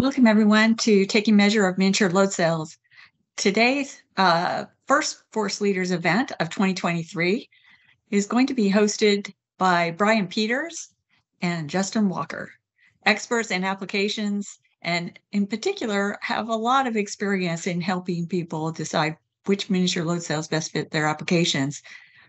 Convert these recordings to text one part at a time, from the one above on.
Welcome, everyone, to Taking Measure of Miniature Load Cells. Today's first ForceLeaders event of 2023 is going to be hosted by Brian Peters and Justin Walker, experts in applications, and in particular have a lot of experience in helping people decide which miniature load cells best fit their applications.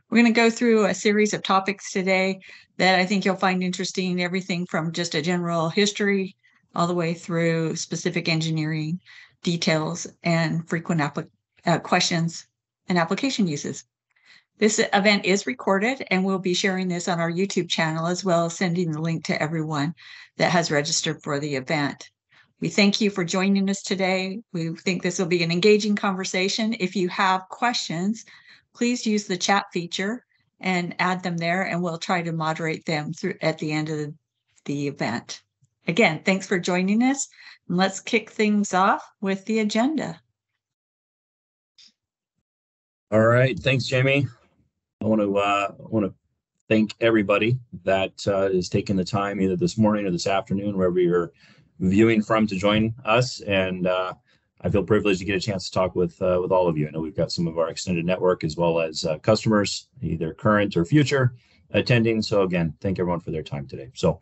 We're going to go through a series of topics today that I think you'll find interesting, everything from just a general history all the way through specific engineering details and frequent questions and application uses. This event is recorded, and we'll be sharing this on our YouTube channel, as well as sending the link to everyone that has registered for the event. We thank you for joining us today. We think this will be an engaging conversation. If you have questions, please use the chat feature and add them there, and we'll try to moderate them through at the end of the event. Again, thanks for joining us. And let's kick things off with the agenda. All right, thanks, Jamie. I want to thank everybody that is taking the time either this morning or this afternoon, wherever you're viewing from, to join us. And I feel privileged to get a chance to talk with all of you. I know we've got some of our extended network as well as customers, either current or future, attending. So again, thank everyone for their time today. So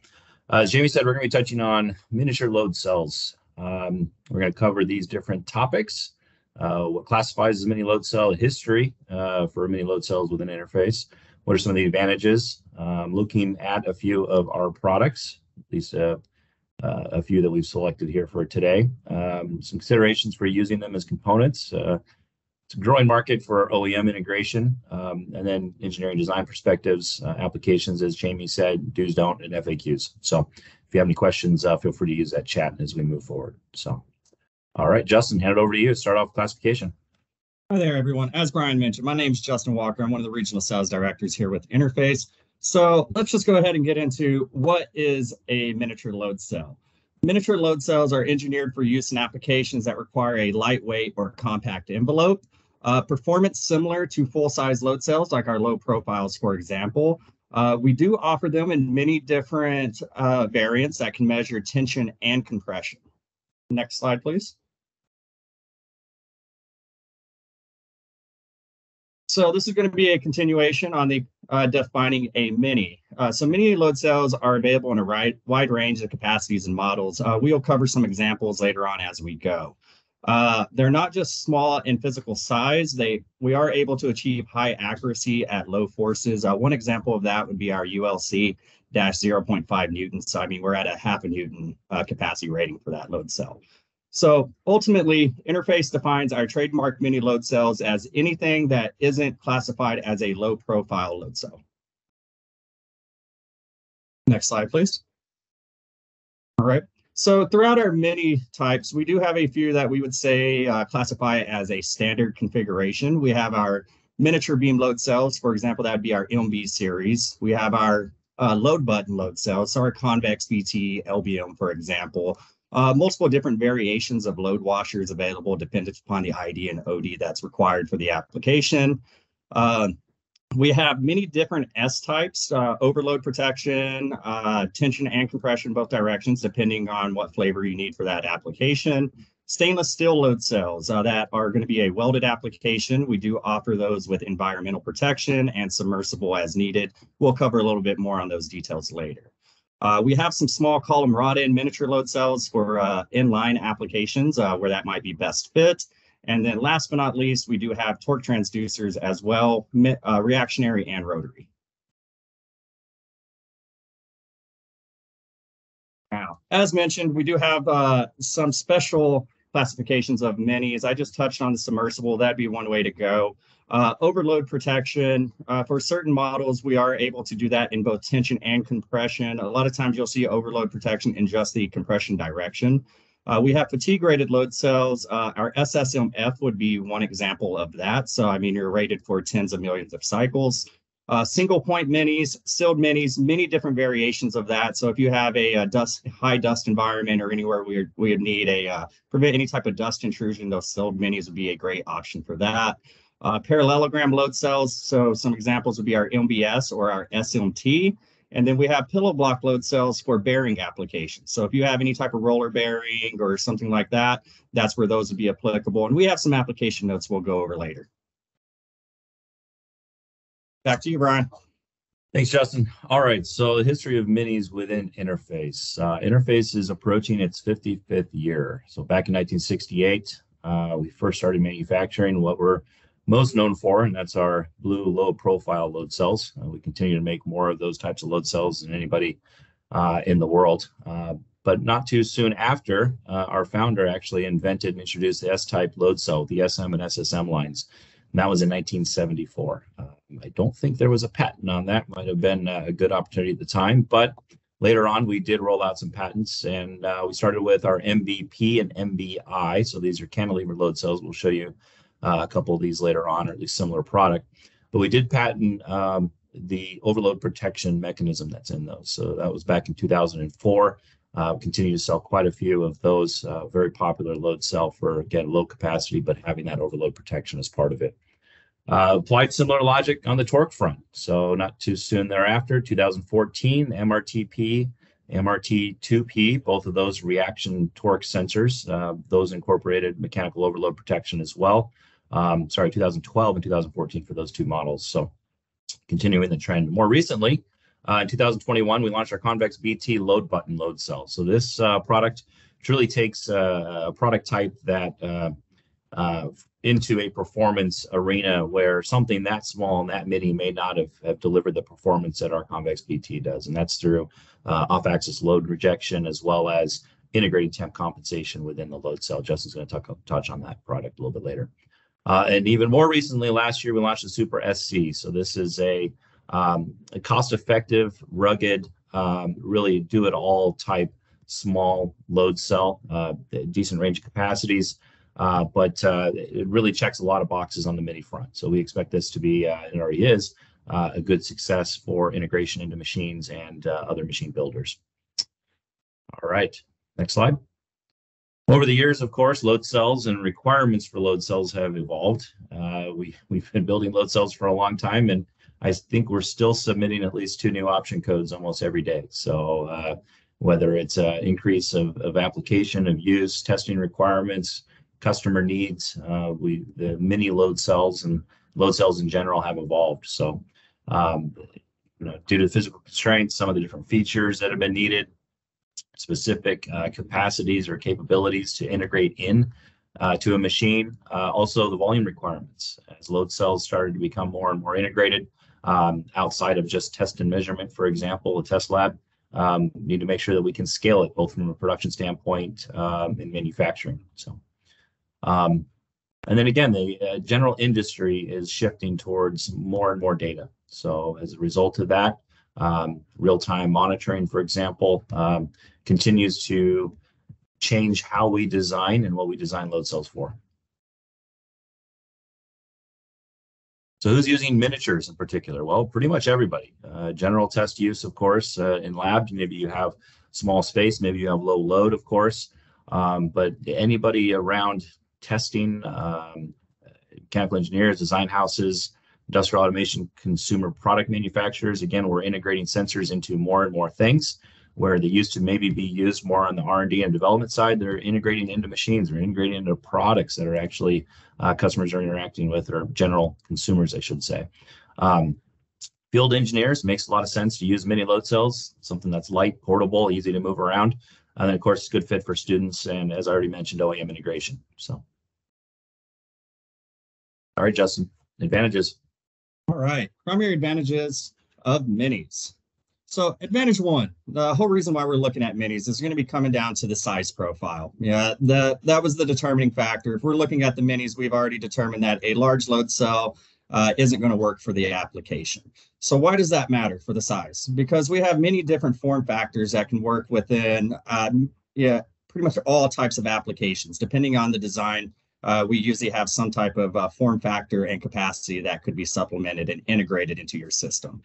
as Jamie said, we're going to be touching on miniature load cells. We're going to cover these different topics. What classifies as a mini load cell, history for mini load cells with an interface. What are some of the advantages? Looking at a few of our products, at least a few that we've selected here for today. Some considerations for using them as components. It's a growing market for OEM integration, and then engineering design perspectives, applications, as Jamie said, do's, don't, and FAQs. So if you have any questions, feel free to use that chat as we move forward. So, all right, Justin, hand it over to you to start off classification. Hi there, everyone. As Brian mentioned, my name is Justin Walker. I'm one of the regional sales directors here with Interface. So let's just go ahead and get into what is a miniature load cell. Miniature load cells are engineered for use in applications that require a lightweight or compact envelope. Performance similar to full-size load cells, like our low profiles, for example. We do offer them in many different variants that can measure tension and compression. Next slide, please. So this is going to be a continuation on the defining a mini. So mini load cells are available in a wide range of capacities and models. We'll cover some examples later on as we go. They're not just small in physical size. We are able to achieve high accuracy at low forces. One example of that would be our ULC-0.5 newtons. So I mean, we're at a half a Newton capacity rating for that load cell. So ultimately, Interface defines our trademark mini load cells as anything that isn't classified as a low profile load cell. Next slide, please. All right. So throughout our mini types, we do have a few that we would say classify as a standard configuration. We have our miniature beam load cells. For example, that would be our MB series. We have our load button load cells, so our convex BT, LBM, for example. Multiple different variations of load washers available dependent upon the ID and OD that's required for the application. We have many different S types, overload protection, tension and compression, both directions, depending on what flavor you need for that application. Stainless steel load cells that are going to be a welded application. We do offer those with environmental protection and submersible as needed. We'll cover a little bit more on those details later. We have some small column rod end miniature load cells for inline applications where that might be best fit. And then last but not least, we do have torque transducers as well, reactionary and rotary. Now, as mentioned, we do have some special classifications of minis. I just touched on the submersible. That'd be one way to go. Overload protection. For certain models, we are able to do that in both tension and compression. A lot of times you'll see overload protection in just the compression direction. We have fatigue-rated load cells. Our SSMF would be one example of that. So, I mean, you're rated for tens of millions of cycles. Single-point minis, sealed minis, many different variations of that. So if you have a high dust environment or anywhere we would need prevent any type of dust intrusion, those sealed minis would be a great option for that. Parallelogram load cells. So some examples would be our MBS or our SMT. And then we have pillow block load cells for bearing applications. So if you have any type of roller bearing or something like that, that's where those would be applicable. And we have some application notes we'll go over later. Back to you, Brian. Thanks, Justin. All right, so the history of minis within Interface. Interface is approaching its 55th year. So back in 1968, we first started manufacturing what we're most known for, and that's our blue low profile load cells. We continue to make more of those types of load cells than anybody in the world. But not too soon after, our founder actually invented and introduced the S-type load cell, the SM and SSM lines. And that was in 1974. I don't think there was a patent on that. Might have been a good opportunity at the time, but later on we did roll out some patents, and we started with our MVP and MBI. So these are cantilever load cells. We'll show you a couple of these later on, or at least similar product. But we did patent the overload protection mechanism that's in those. So that was back in 2004. Continue to sell quite a few of those, very popular load cell for, again, low capacity, but having that overload protection as part of it. Applied similar logic on the torque front. So not too soon thereafter, 2014, MRTP, MRT2P, both of those reaction torque sensors, those incorporated mechanical overload protection as well. 2012 and 2014 for those two models. So continuing the trend. More recently, in 2021, we launched our convex BT load button load cell. So this product truly takes a product type that into a performance arena where something that small and that mini may not have delivered the performance that our convex BT does. And that's through off-axis load rejection, as well as integrating temp compensation within the load cell. Justin's going to touch on that product a little bit later. And even more recently, last year, we launched the SuperSC. So this is a cost-effective, rugged, really do-it-all type small load cell, decent range of capacities, but it really checks a lot of boxes on the mini front. So we expect this to be, and it already is, a good success for integration into machines and other machine builders. All right, next slide. Over the years, of course, load cells and requirements for load cells have evolved. We've been building load cells for a long time, and I think we're still submitting at least 2 new option codes almost every day. So whether it's an increase of application, of use, testing requirements, customer needs, the mini load cells and load cells in general have evolved. So due to physical constraints, some of the different features that have been needed, specific capacities or capabilities to integrate in to a machine. Also the volume requirements, as load cells started to become more and more integrated outside of just test and measurement, for example, a test lab, need to make sure that we can scale it both from a production standpoint and manufacturing. So, and then again, the general industry is shifting towards more and more data. So as a result of that, real-time monitoring, for example, continues to change how we design and what we design load cells for. So who's using miniatures in particular? Well, pretty much everybody. General test use, of course, in lab. Maybe you have small space, maybe you have low load, of course. But anybody around testing, mechanical engineers, design houses, industrial automation, consumer product manufacturers, again, we're integrating sensors into more and more things where they used to maybe be used more on the R&D and development side. They're integrating into machines, they're integrating into products that are actually customers are interacting with, or general consumers, I should say. Field engineers, makes a lot of sense to use mini load cells, something that's light, portable, easy to move around. And then, of course, it's a good fit for students. And as I already mentioned, OEM integration. So, all right, Justin, advantages. All right, primary advantages of minis. So advantage one, the whole reason why we're looking at minis is going to be coming down to the size profile. Yeah, that was the determining factor. If we're looking at the minis, we've already determined that a large load cell isn't going to work for the application. So why does that matter for the size? Because we have many different form factors that can work within pretty much all types of applications. Depending on the design, we usually have some type of form factor and capacity that could be supplemented and integrated into your system.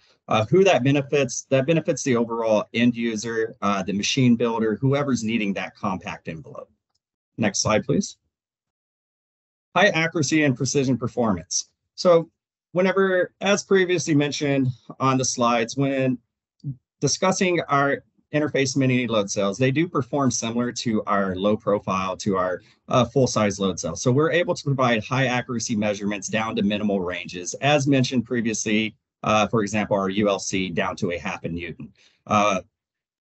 Who that benefits the overall end user, the machine builder, whoever's needing that compact envelope. Next slide, please. High accuracy and precision performance. So whenever, as previously mentioned on the slides, when discussing our interface mini load cells, they do perform similar to our low profile, to our full-size load cell. So we're able to provide high accuracy measurements down to minimal ranges, as mentioned previously, for example, our ULC down to a half a Newton.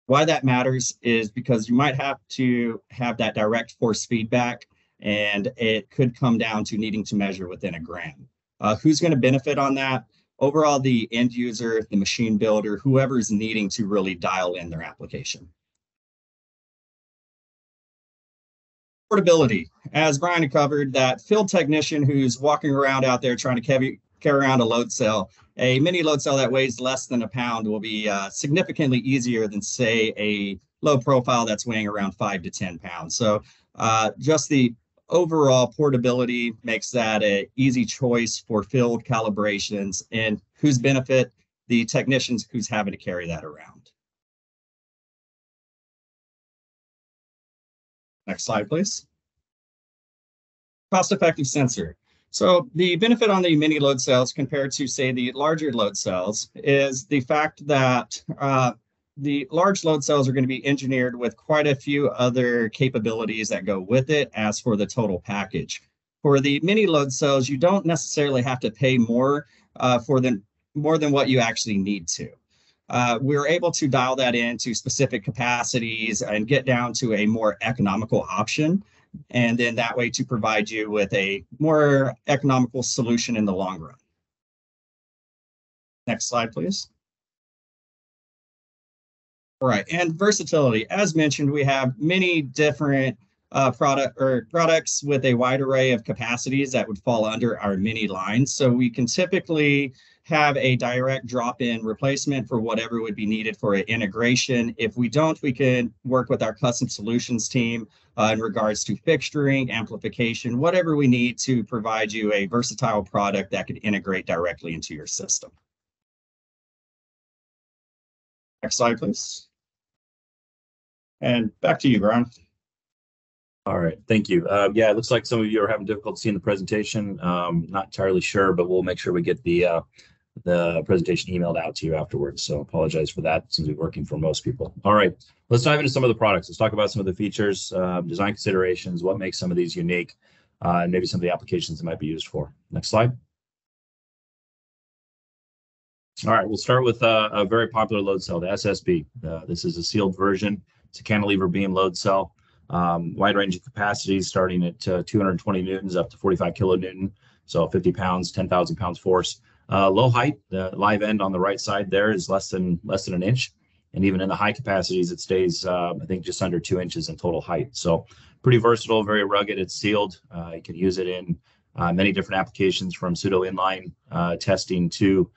Why that matters is because you might have to have that direct force feedback, and it could come down to needing to measure within a gram. Who's going to benefit on that? Overall, the end user, the machine builder, whoever's needing to really dial in their application. Portability. As Brian covered, that field technician who's walking around out there trying to carry around a load cell, a mini load cell that weighs less than a pound will be significantly easier than, say, a low profile that's weighing around 5 to 10 pounds. So just the overall portability makes that an easy choice for field calibrations, and whose benefit? The technicians who's having to carry that around. Next slide, please. Cost-effective sensor. So the benefit on the mini load cells compared to, say, the larger load cells is the fact that the large load cells are going to be engineered with quite a few other capabilities that go with it as for the total package. For the mini load cells, you don't necessarily have to pay more more than what you actually need to. We're able to dial that into specific capacities and get down to a more economical option, and then that way to provide you with a more economical solution in the long run. Next slide, please. All right, and versatility. As mentioned, we have many different products with a wide array of capacities that would fall under our mini line. So we can typically have a direct drop-in replacement for whatever would be needed for an integration. If we don't, we can work with our custom solutions team in regards to fixturing, amplification, whatever we need to provide you a versatile product that could integrate directly into your system. Next slide, please. And back to you, Brian. All right, thank you. Yeah, it looks like some of you are having difficulty seeing the presentation. Not entirely sure, but we'll make sure we get the presentation emailed out to you afterwards. So apologize for that. It seems to be working for most people. All right, let's dive into some of the products. Let's talk about some of the features, design considerations, what makes some of these unique, and maybe some of the applications they might be used for. Next slide. All right, we'll start with a very popular load cell, the SSB. This is a sealed version. It's a cantilever beam load cell. Wide range of capacities starting at 220 newtons up to 45 kilonewton. So 50 pounds, 10,000 pounds force. Low height, the live end on the right side there is less than an inch. And even in the high capacities, it stays, I think, just under 2 inches in total height. So pretty versatile, very rugged. It's sealed. You can use it in many different applications, from pseudo inline testing to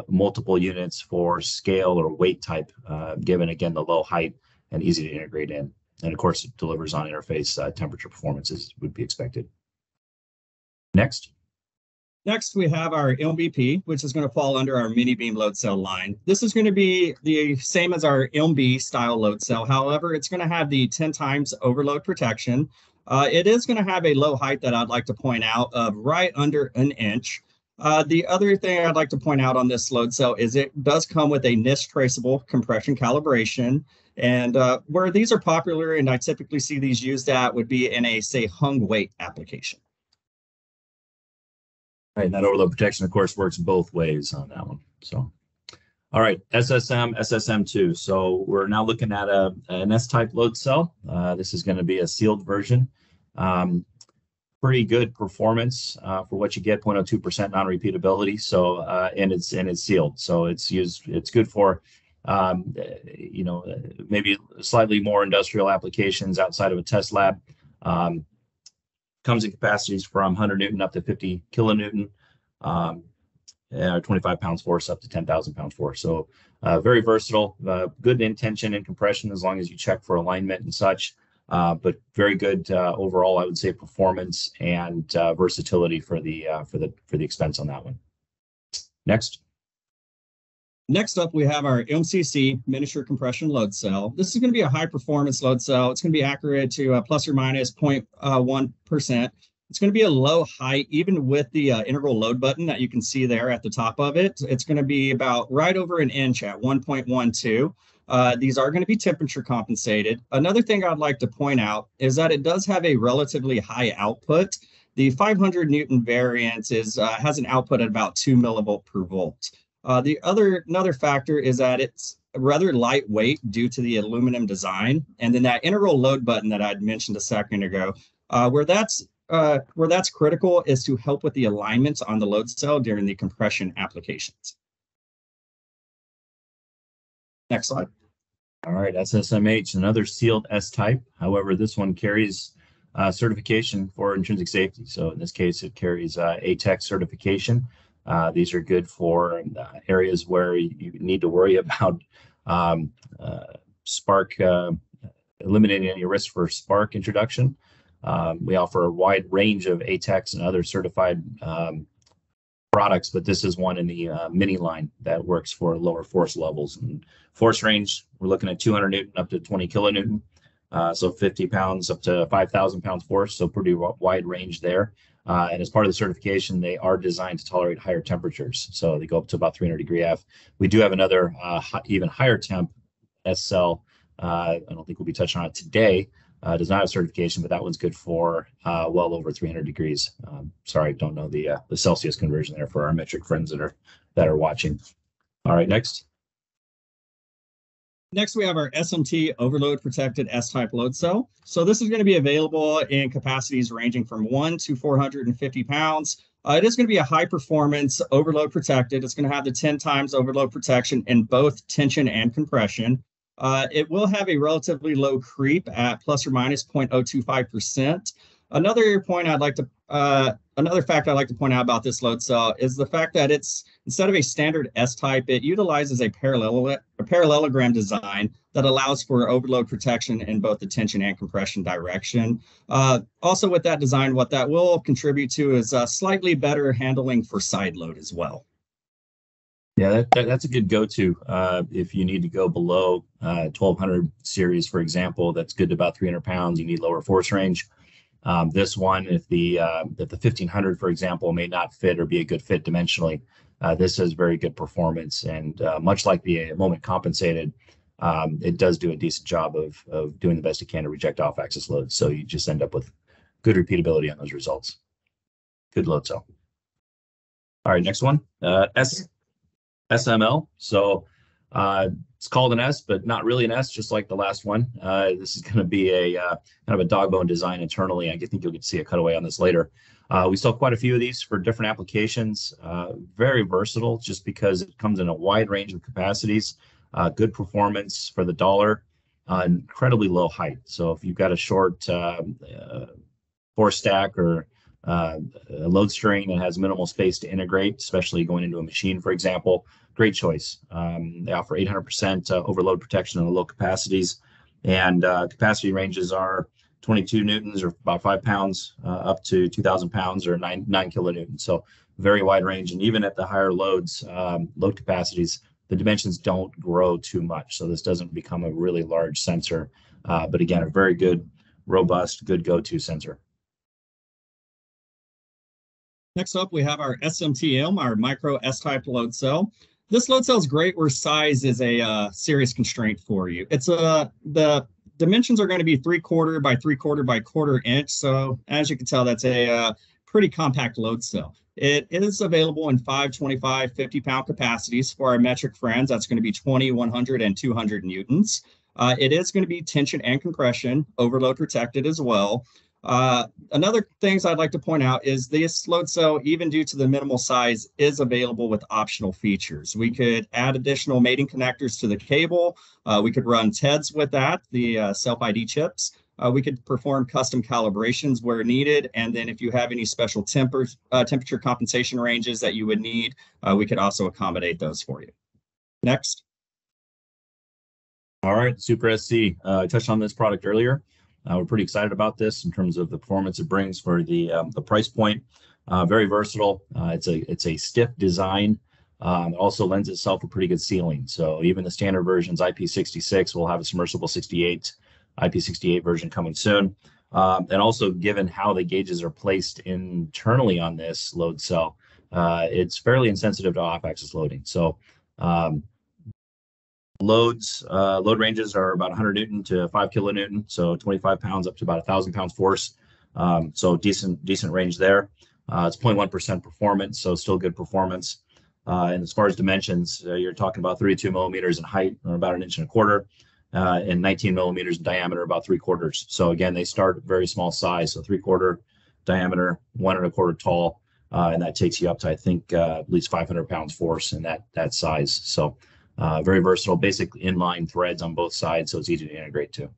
multiple units for scale or weight type, given, again, the low height and easy to integrate in. And of course, it delivers on interface temperature performances would be expected. Next, we have our LMBP, which is going to fall under our mini beam load cell line. This is going to be the same as our LMB style load cell. However, it's going to have the 10 times overload protection. It is going to have a low height that I'd like to point out of right under an inch. The other thing I'd like to point out on this load cell is it does come with a NIST traceable compression calibration. And where these are popular, and I typically see these used at, would be in a, say, hung weight application. Right, and that overload protection, of course, works both ways on that one. So, all right, SSM, SSM2. So we're now looking at an S-type load cell. This is going to be a sealed version. Pretty good performance for what you get, 0.02% non-repeatability. So, and it's sealed. So it's good for maybe slightly more industrial applications outside of a test lab. Comes in capacities from 100 Newton up to 50 kilonewton, 25 pounds force up to 10,000 pounds force. So very versatile, good in tension and compression as long as you check for alignment and such. But very good overall, I would say, performance and versatility for the expense on that one. Next up, we have our MCC miniature compression load cell. This is going to be a high performance load cell. It's going to be accurate to plus or minus 0.1%. It's going to be a low height, even with the integral load button that you can see there at the top of it. It's going to be about right over an inch at 1.12. These are going to be temperature compensated. Another thing I'd like to point out is that it does have a relatively high output. The 500 Newton variant has an output at about 2 millivolt per volt. Another factor is that it's rather lightweight due to the aluminum design. And then that integral load button that I'd mentioned a second ago, where that's critical is to help with the alignments on the load cell during the compression applications. Next slide. All right, SSMH, another sealed S-type. However, this one carries certification for intrinsic safety. So in this case, it carries ATEX certification. These are good for areas where you need to worry about spark, eliminating any risk for spark introduction. We offer a wide range of ATEX and other certified products, but this is one in the mini line that works for lower force levels. And force range, we're looking at 200 Newton up to 20 kilonewton. So 50 pounds up to 5,000 pounds force, so pretty wide range there. And as part of the certification, they are designed to tolerate higher temperatures. So they go up to about 300 degree F. We do have another even higher temp S cell. I don't think we'll be touching on it today. Does not have certification, but that one's good for well over 300 degrees. Sorry, don't know the Celsius conversion there for our metric friends that are watching. All right, next. Next, we have our SMT overload protected S-type load cell. So this is going to be available in capacities ranging from 1 to 450 pounds. It is going to be a high performance overload protected. It's going to have the 10 times overload protection in both tension and compression. It will have a relatively low creep at plus or minus 0.025%. Another fact I'd like to point out about this load cell is the fact that it's, instead of a standard S-type, it utilizes a parallelogram design that allows for overload protection in both the tension and compression direction. Also with that design, what that will contribute to is slightly better handling for side load as well. Yeah, that's a good go-to. If you need to go below 1200 series, for example, that's good to about 300 pounds. You need lower force range. This one, if the 1500, for example, may not fit or be a good fit dimensionally, this has very good performance. And much like the moment compensated, it does do a decent job of doing the best it can to reject off-axis loads. So you just end up with good repeatability on those results. Good load cell. All right, next one, SML. So it's called an S, but not really an S, just like the last one. This is going to be a kind of a dog bone design internally. I think you'll get to see a cutaway on this later. We sell quite a few of these for different applications. Very versatile, just because it comes in a wide range of capacities. Good performance for the dollar. Incredibly low height. So if you've got a short force stack or a load string that has minimal space to integrate, especially going into a machine, for example, great choice. They offer 800% overload protection on the low capacities, and capacity ranges are 22 newtons or about 5 pounds up to 2,000 pounds or 9 kilonewtons. So very wide range. And even at the higher loads, load capacities, the dimensions don't grow too much. So this doesn't become a really large sensor. But again, a very good, robust, good go-to sensor. Next up, we have our SMTM, our micro S-type load cell. This load cell is great where size is a serious constraint for you. It's the dimensions are going to be 3/4 by 3/4 by 1/4 inch. So as you can tell, that's a pretty compact load cell. It is available in 5, 25, 50-pound capacities for our metric friends. That's going to be 20, 100, and 200 newtons. It is going to be tension and compression, overload protected as well. Another things I'd like to point out is this load cell, even due to the minimal size, is available with optional features. We could add additional mating connectors to the cable. We could run TEDs with that, the self-ID chips. We could perform custom calibrations where needed. And then if you have any special temperature compensation ranges that you would need, we could also accommodate those for you. Next. All right, SuperSC. I touched on this product earlier. We're pretty excited about this in terms of the performance it brings for the price point. Very versatile. It's a stiff design. It also lends itself to pretty good sealing. So even the standard versions, IP66, will have a submersible 68, IP68 version coming soon. And also, given how the gauges are placed internally on this load cell, it's fairly insensitive to off-axis loading. So load ranges are about 100 Newton to 5 kilonewton, so 25 pounds up to about 1,000 pounds force. So decent range there. It's 0.1% performance, so still good performance. And as far as dimensions, you're talking about 32 millimeters in height, or about 1.25 inches, and 19 millimeters in diameter, about 3/4. So again, they start very small size, so 3/4 diameter, 1.25 tall, and that takes you up to, I think, at least 500 pounds force in that size. So very versatile, basically inline threads on both sides, so it's easy to integrate too.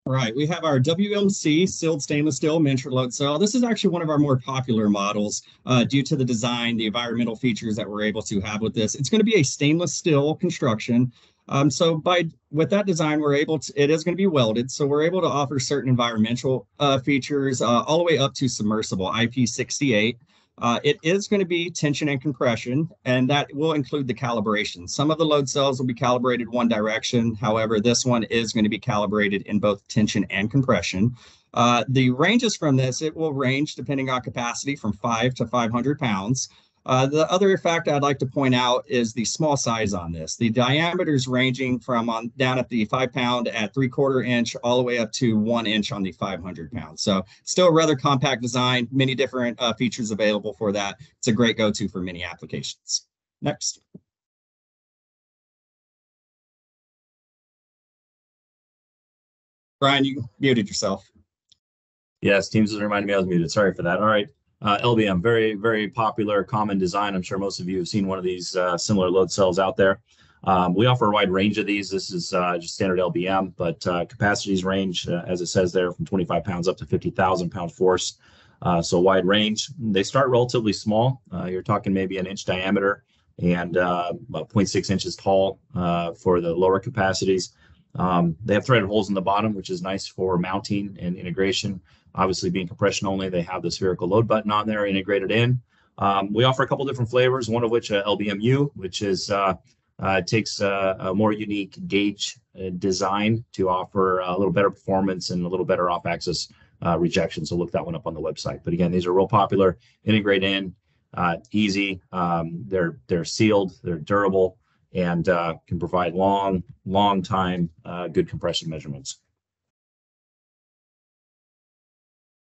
All right, we have our WMC sealed stainless steel miniature load cell. This is actually one of our more popular models due to the design, the environmental features that we're able to have with this. It's going to be a stainless steel construction. With that design, it is going to be welded. So we're able to offer certain environmental features all the way up to submersible IP68. It is going to be tension and compression, and that will include the calibration. Some of the load cells will be calibrated one direction. However, this one is going to be calibrated in both tension and compression. The ranges from this, it will range depending on capacity from 5 to 500 pounds. The other fact I'd like to point out is the small size on this. The diameters ranging from down at the 5 pound at 3/4 inch all the way up to 1 inch on the 500 pounds. So still a rather compact design, many different features available for that. It's a great go-to for many applications. Next. Brian, you muted yourself. Yes, Teams was reminding me I was muted. Sorry for that. All right. LBM, very, very popular, common design. I'm sure most of you have seen one of these similar load cells out there. We offer a wide range of these. This is just standard LBM, but capacities range, as it says there, from 25 pounds up to 50,000 pound force. So wide range. They start relatively small. You're talking maybe 1 inch diameter and about 0.6 inches tall for the lower capacities. They have threaded holes in the bottom, which is nice for mounting and integration. Obviously, being compression only, they have the spherical load button on there integrated in. We offer a couple different flavors, one of which LBMU, which is takes a more unique gauge design to offer a little better performance and a little better off-axis rejection. So look that one up on the website. But again, these are real popular, integrate in, easy. They're sealed, they're durable, and can provide long time good compression measurements.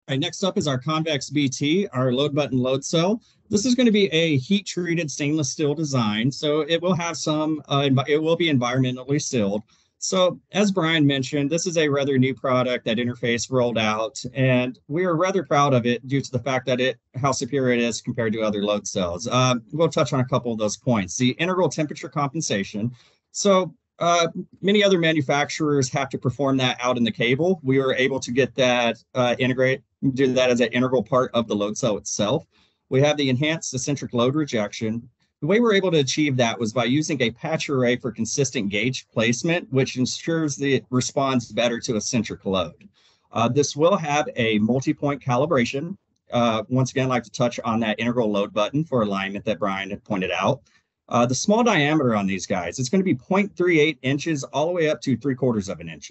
All right, next up is our convex BT, our load button load cell. This is going to be a heat treated stainless steel design, so it will have it will be environmentally sealed. So as Brian mentioned, this is a rather new product that Interface rolled out, and we are rather proud of it due to the fact that how superior it is compared to other load cells. We'll touch on a couple of those points. The integral temperature compensation. So many other manufacturers have to perform that out in the cable. We were able to get that do that as an integral part of the load cell itself. We have the enhanced eccentric load rejection. The way we're able to achieve that was by using a patch array for consistent gauge placement, which ensures that it responds better to eccentric load. This will have a multi-point calibration. Once again, I'd like to touch on that integral load button for alignment that Brian had pointed out. The small diameter on these guys, it's going to be 0.38 inches all the way up to 3/4 inch.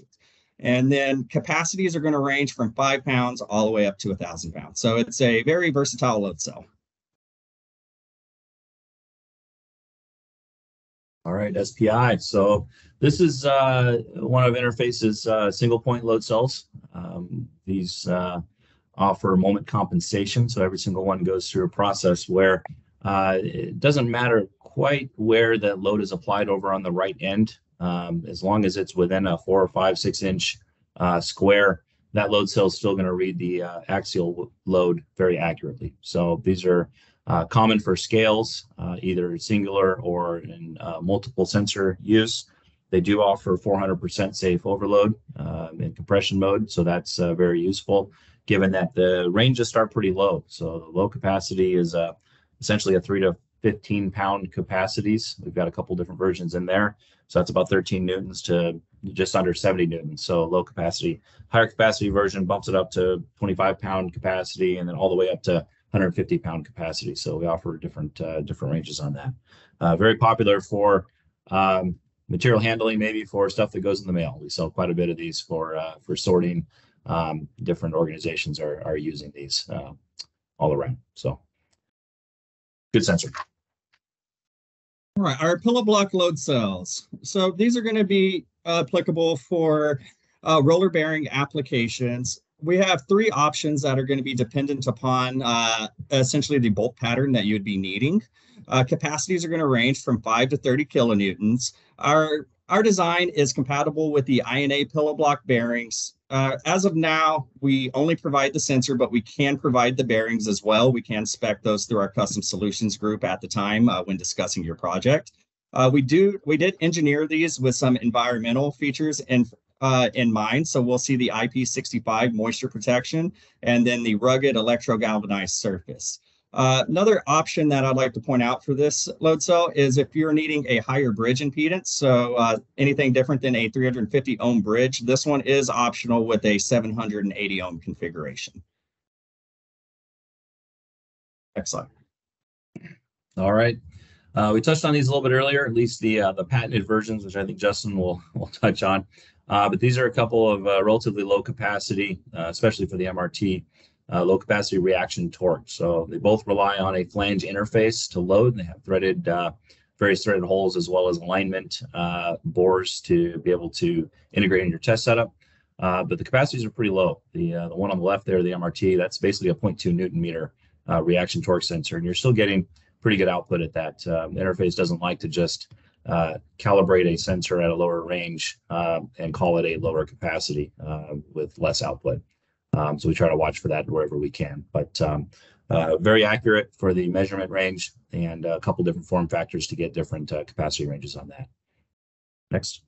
And then capacities are going to range from 5 pounds all the way up to 1,000 pounds. So it's a very versatile load cell. All right, SPI. So this is one of Interface's single point load cells. These offer moment compensation. So every single one goes through a process where it doesn't matter quite where the load is applied over on the right end. As long as it's within a 4 or 5, 6 inch square, that load cell is still going to read the axial load very accurately. So these are common for scales, either singular or in multiple sensor use. They do offer 400% safe overload in compression mode, so that's very useful, given that the ranges start pretty low. So the low capacity is essentially a 3 to 15 pound capacities. We've got a couple different versions in there. So that's about 13 newtons to just under 70 newtons. So low capacity. Higher capacity version bumps it up to 25 pound capacity and then all the way up to 150 pound capacity. So we offer different ranges on that. Very popular for material handling, maybe for stuff that goes in the mail. We sell quite a bit of these for sorting. Different organizations are using these all around. So good sensor. All right, our pillow block load cells. So these are going to be applicable for roller bearing applications. We have three options that are going to be dependent upon essentially the bolt pattern that you would be needing. Capacities are going to range from 5 to 30 kilonewtons. Our design is compatible with the INA pillow block bearings. As of now, we only provide the sensor, but we can provide the bearings as well. We can spec those through our custom solutions group at the time when discussing your project. We did engineer these with some environmental features in mind. So we'll see the IP65 moisture protection and then the rugged electrogalvanized surface. Another option that I'd like to point out for this load cell is if you're needing a higher bridge impedance, so anything different than a 350 ohm bridge, this one is optional with a 780 ohm configuration. Next slide. All right. We touched on these a little bit earlier, at least the patented versions, which I think Justin will touch on. But these are a couple of relatively low capacity, especially for the MRT, low capacity reaction torque. So they both rely on a flange interface to load. They have threaded, various threaded holes as well as alignment bores to be able to integrate in your test setup. But the capacities are pretty low. The one on the left there, the MRT, that's basically a 0.2 Newton meter reaction torque sensor, and you're still getting pretty good output at that. The interface doesn't like to just calibrate a sensor at a lower range and call it a lower capacity with less output. So we try to watch for that wherever we can, but very accurate for the measurement range and a couple different form factors to get different capacity ranges on that. Next.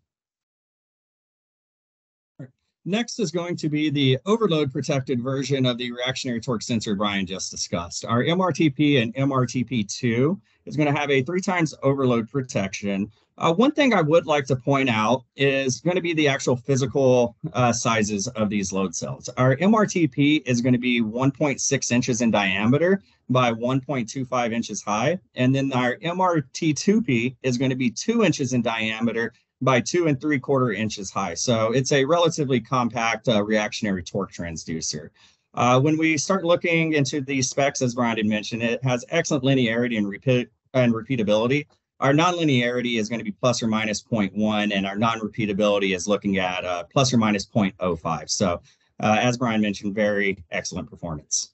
Next is going to be the overload protected version of the reactionary torque sensor Brian just discussed. Our MRTP and MRTP2 is going to have a 3 times overload protection. One thing I would like to point out is going to be the actual physical sizes of these load cells. Our MRTP is going to be 1.6 inches in diameter by 1.25 inches high. And then our MRT2P is going to be 2 inches in diameter by 2 3/4 inches high. So it's a relatively compact reactionary torque transducer. When we start looking into the specs, as Brian had mentioned, it has excellent linearity and repeatability. Our nonlinearity is going to be plus or minus 0.1, and our non-repeatability is looking at plus or minus 0.05. So as Brian mentioned, very excellent performance.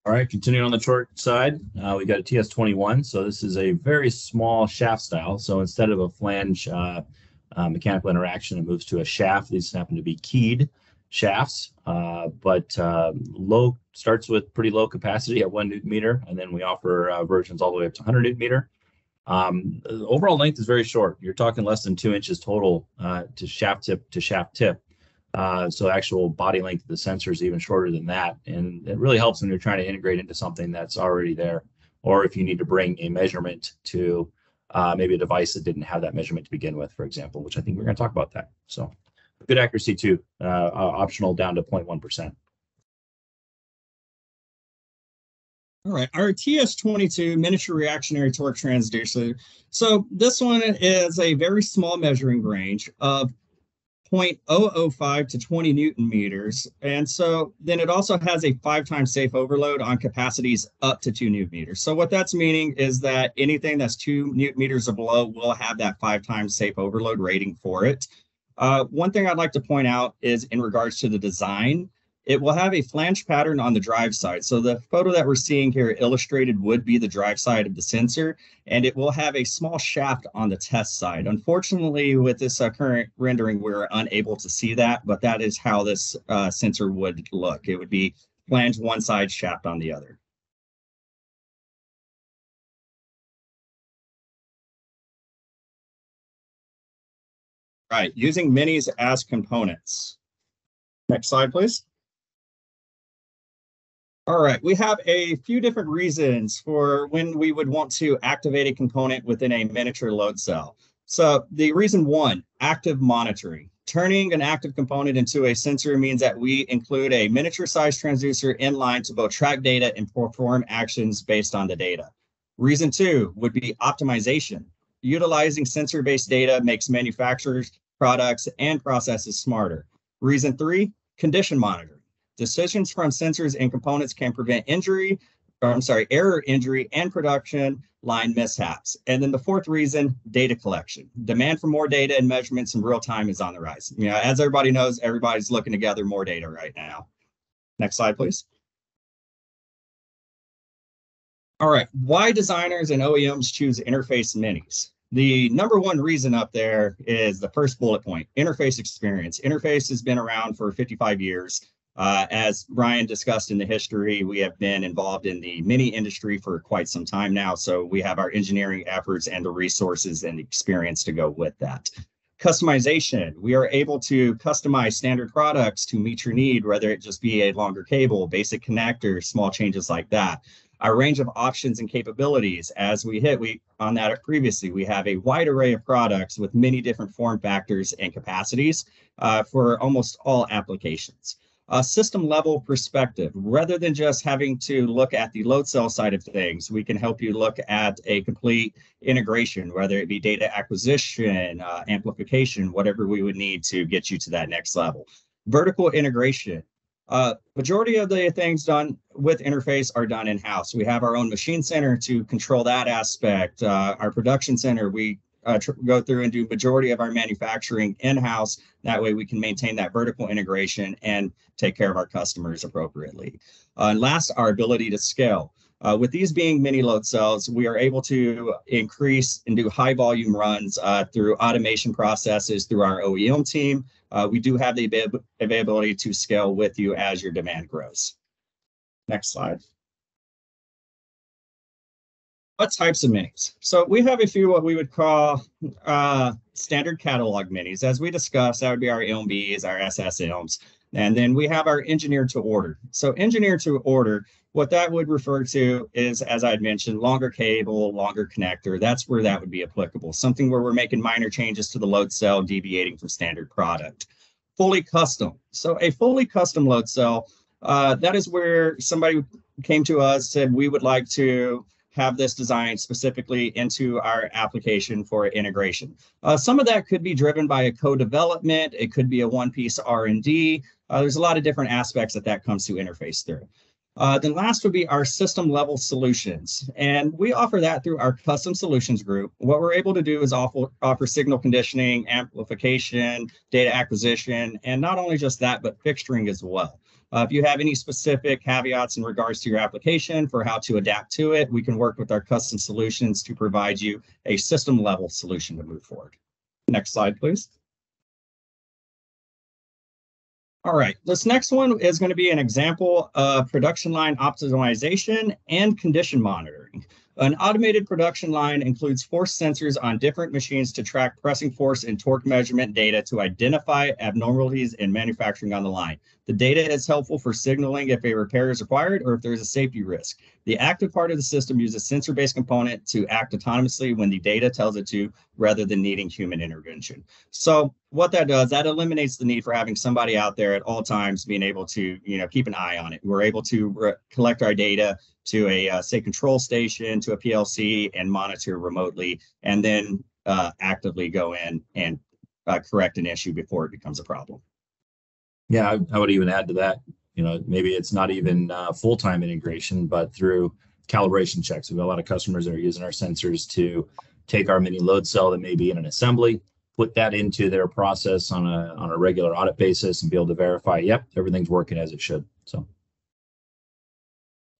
All right, continuing on the torque side, we got a TS21. So this is a very small shaft style. So instead of a flange mechanical interaction, it moves to a shaft. These happen to be keyed shafts, but low starts with pretty low capacity at 1 Newton meter, and then we offer versions all the way up to 100 Newton meter. The overall length is very short. You're talking less than 2 inches total to shaft tip to shaft tip. So actual body length of the sensor is even shorter than that. And it really helps when you're trying to integrate into something that's already there, or if you need to bring a measurement to maybe a device that didn't have that measurement to begin with, for example, which I think we're going to talk about that. So good accuracy too, optional down to 0.1%. All right, our TS22 miniature reactionary torque transducer. So this one is a very small measuring range of 0.005 to 20 Newton meters. And so then it also has a 5 times safe overload on capacities up to 2 Newton meters. So what that's meaning is that anything that's 2 Newton meters or below will have that 5 times safe overload rating for it. One thing I'd like to point out is in regards to the design, it will have a flange pattern on the drive side. So the photo that we're seeing here illustrated would be the drive side of the sensor, and it will have a small shaft on the test side. Unfortunately, with this current rendering, we're unable to see that, but that is how this sensor would look. It would be flange one side, shaft on the other. Right, using minis as components. Next slide, please. All right, we have a few different reasons for when we would want to activate a component within a miniature load cell. So the reason one, active monitoring. Turning an active component into a sensor means that we include a miniature sized transducer in line to both track data and perform actions based on the data. Reason 2 would be optimization. Utilizing sensor-based data makes manufacturers, products, and processes smarter. Reason 3, condition monitoring. Decisions from sensors and components can prevent error, injury, and production line mishaps. And then the 4th reason, data collection. Demand for more data and measurements in real time is on the rise. As everybody knows, everybody's looking to gather more data right now. Next slide, please. All right, why designers and OEMs choose interface minis? The number one reason up there is the first bullet point, interface experience. Interface has been around for 55 years. As Brian discussed in the history, we have been involved in the mini industry for quite some time now. So we have our engineering efforts and the resources and experience to go with that. Customization, we are able to customize standard products to meet your need, whether it just be a longer cable, basic connector, small changes like that. Our range of options and capabilities, as we on that previously, we have a wide array of products with many different form factors and capacities for almost all applications. A system level perspective, rather than just having to look at the load cell side of things, we can help you look at a complete integration, whether it be data acquisition, amplification, whatever we would need to get you to that next level. Vertical integration. Majority of the things done with interface are done in-house. We have our own machine center to control that aspect. Our production center, we go through and do majority of our manufacturing in-house. That way we can maintain that vertical integration and take care of our customers appropriately. And last, our ability to scale. With these being mini load cells, we are able to increase and do high volume runs through automation processes through our OEM team. We do have the availability to scale with you as your demand grows. Next slide. What types of minis? So we have a few what we would call standard catalog minis. As we discussed, that would be our LMBs, our SSMs. And then we have our engineered to order. So engineered to order, what that would refer to is, as I had mentioned, longer cable, longer connector. That's where that would be applicable. Something where we're making minor changes to the load cell, deviating from standard product. Fully custom. So a fully custom load cell, that is where somebody came to us, said we would like to have this designed specifically into our application for integration. Some of that could be driven by a co-development. It could be a one-piece R&D. There's a lot of different aspects that comes to interface through. Then last would be our system level solutions. And we offer that through our custom solutions group. What we're able to do is offer signal conditioning, amplification, data acquisition, and not only just that, but fixturing as well. If you have any specific caveats in regards to your application for how to adapt to it, we can work with our custom solutions to provide you a system level solution to move forward. Next slide, please. All right, this next one is going to be an example of production line optimization and condition monitoring. An automated production line includes force sensors on different machines to track pressing force and torque measurement data to identify abnormalities in manufacturing on the line. The data is helpful for signaling if a repair is required or if there is a safety risk. The active part of the system uses sensor-based component to act autonomously when the data tells it to, rather than needing human intervention. So what that does, that eliminates the need for having somebody out there at all times being able to, keep an eye on it. We're able to collect our data to a, say, control station, to a PLC, and monitor remotely, and then actively go in and correct an issue before it becomes a problem. Yeah, I would even add to that, maybe it's not even full-time integration, but through calibration checks. We've got a lot of customers that are using our sensors to take our mini load cell that may be in an assembly, put that into their process on a regular audit basis, and be able to verify, yep, everything's working as it should. So,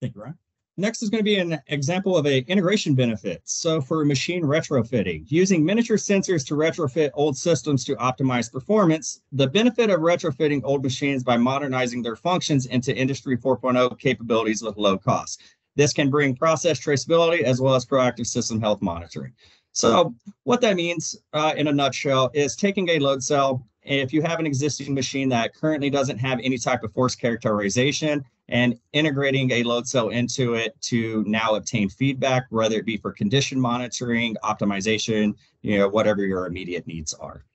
thank you, Ryan. Next is going to be an example of an integration benefit. So for machine retrofitting, using miniature sensors to retrofit old systems to optimize performance, the benefit of retrofitting old machines by modernizing their functions into Industry 4.0 capabilities with low cost. This can bring process traceability as well as proactive system health monitoring. So what that means in a nutshell is taking a load cell, if you have an existing machine that currently doesn't have any type of force characterization, and integrating a load cell into it to now obtain feedback, whether it be for condition monitoring, optimization, whatever your immediate needs are.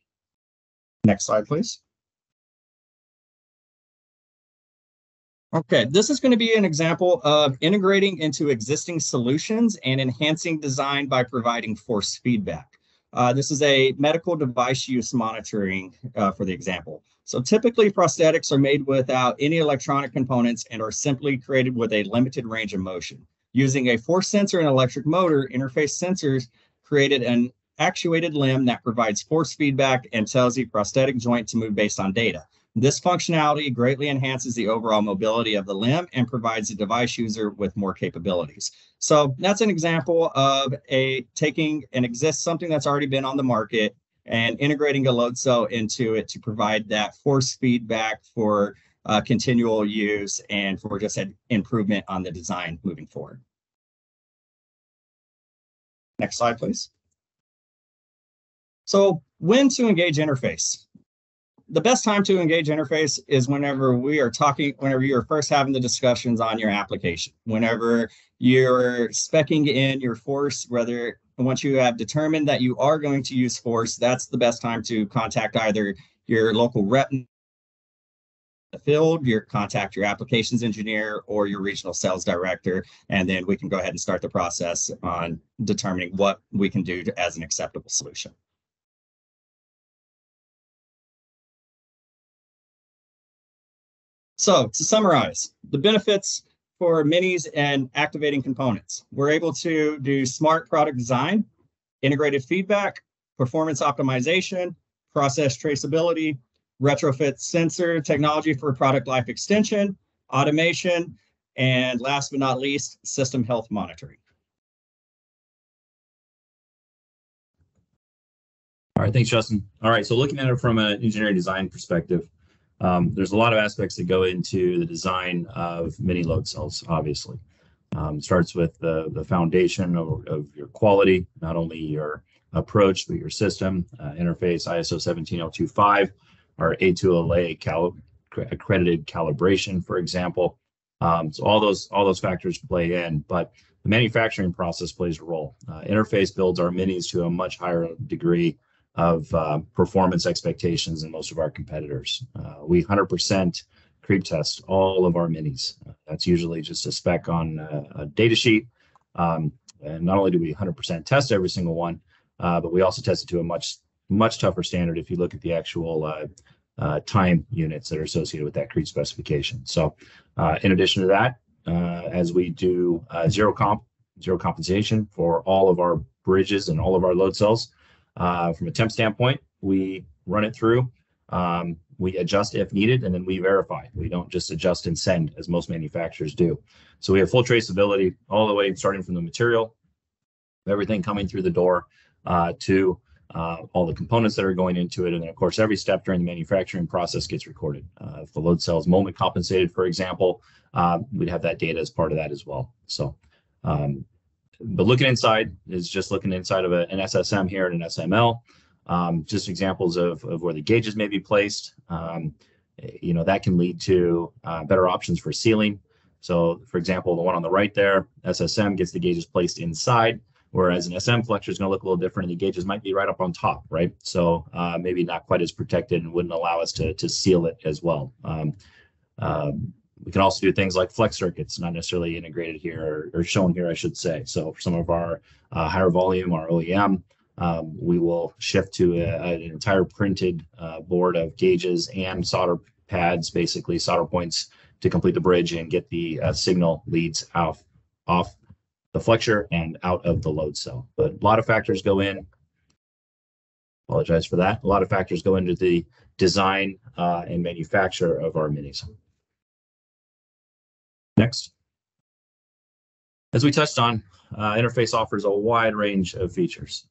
Next slide, please. Okay, this is going to be an example of integrating into existing solutions and enhancing design by providing force feedback. This is a medical device use monitoring for the example. So typically prosthetics are made without any electronic components and are simply created with a limited range of motion. Using a force sensor and electric motor, interface sensors created an actuated limb that provides force feedback and tells the prosthetic joint to move based on data. This functionality greatly enhances the overall mobility of the limb and provides the device user with more capabilities. So that's an example of taking something that's already been on the market and integrating a load cell into it to provide that force feedback for continual use and for just an improvement on the design moving forward. Next slide, please. So when to engage interface? The best time to engage interface is whenever you are first having the discussions on your application, whenever you're speccing in your force, once you have determined that you are going to use force, that's the best time to contact either your local rep in the field, contact your applications engineer or your regional sales director, and then we can go ahead and start the process on determining what we can do as an acceptable solution. So to summarize, the benefits for minis and activating components. We're able to do smart product design, integrated feedback, performance optimization, process traceability, retrofit sensor technology for product life extension, automation, and last but not least, system health monitoring. All right, thanks, Justin. All right, so looking at it from an engineering design perspective, there's a lot of aspects that go into the design of mini load cells, obviously. Starts with the foundation of your quality, not only your approach, but your system, interface, ISO 17025, our A2LA accredited calibration, for example. So all those factors play in, but the manufacturing process plays a role. Interface builds our minis to a much higher degree of performance expectations than most of our competitors. We 100% creep test all of our minis. That's usually just a spec on a data sheet. And not only do we 100% test every single one, but we also test it to a much tougher standard if you look at the actual time units that are associated with that creep specification. So in addition to that, as we do zero compensation for all of our bridges and all of our load cells, from a temp standpoint, we run it through, we adjust if needed, and then we verify. We don't just adjust and send as most manufacturers do. So we have full traceability all the way starting from the material, everything coming through the door to all the components that are going into it. And then, of course, every step during the manufacturing process gets recorded. If the load cell is moment compensated, for example, we'd have that data as part of that as well. So, but looking inside is just looking inside of an SSM here and an SML. Just examples of where the gauges may be placed. That can lead to better options for sealing. So, for example, the one on the right there, SSM gets the gauges placed inside, whereas an SM flexor is going to look a little different, and the gauges might be right up on top, right? So maybe not quite as protected and wouldn't allow us to seal it as well. We can also do things like flex circuits, not necessarily integrated here or shown here, I should say. So for some of our higher volume, our OEM, we will shift to an entire printed board of gauges and solder pads, basically solder points, to complete the bridge and get the signal leads off the flexor and out of the load cell. But a lot of factors go in. Apologize for that. A lot of factors go into the design and manufacture of our minis. Next. As we touched on, interface offers a wide range of features.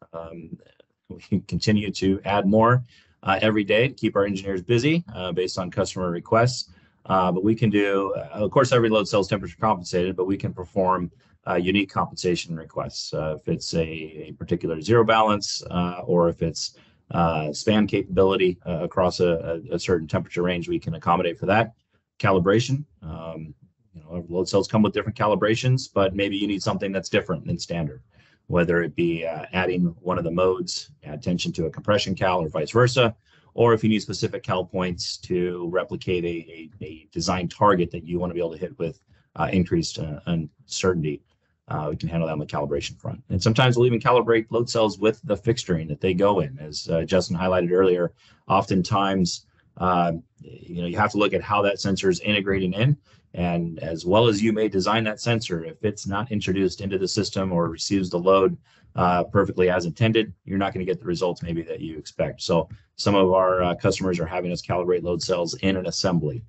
We continue to add more every day to keep our engineers busy based on customer requests. But we can do, of course, every load cell is temperature compensated, but we can perform unique compensation requests. If it's a particular zero balance or if it's span capability across a certain temperature range, we can accommodate for that. Calibration. Load cells come with different calibrations, but maybe you need something that's different than standard, whether it be adding one of the modes, add tension to a compression cal or vice versa, or if you need specific cal points to replicate a design target that you want to be able to hit with increased uncertainty. We can handle that on the calibration front. And sometimes we'll even calibrate load cells with the fixturing that they go in. As Justin highlighted earlier, oftentimes, you have to look at how that sensor is integrating in. And as well as you may design that sensor, if it's not introduced into the system or receives the load perfectly as intended, you're not going to get the results maybe that you expect. So some of our customers are having us calibrate load cells in an assembly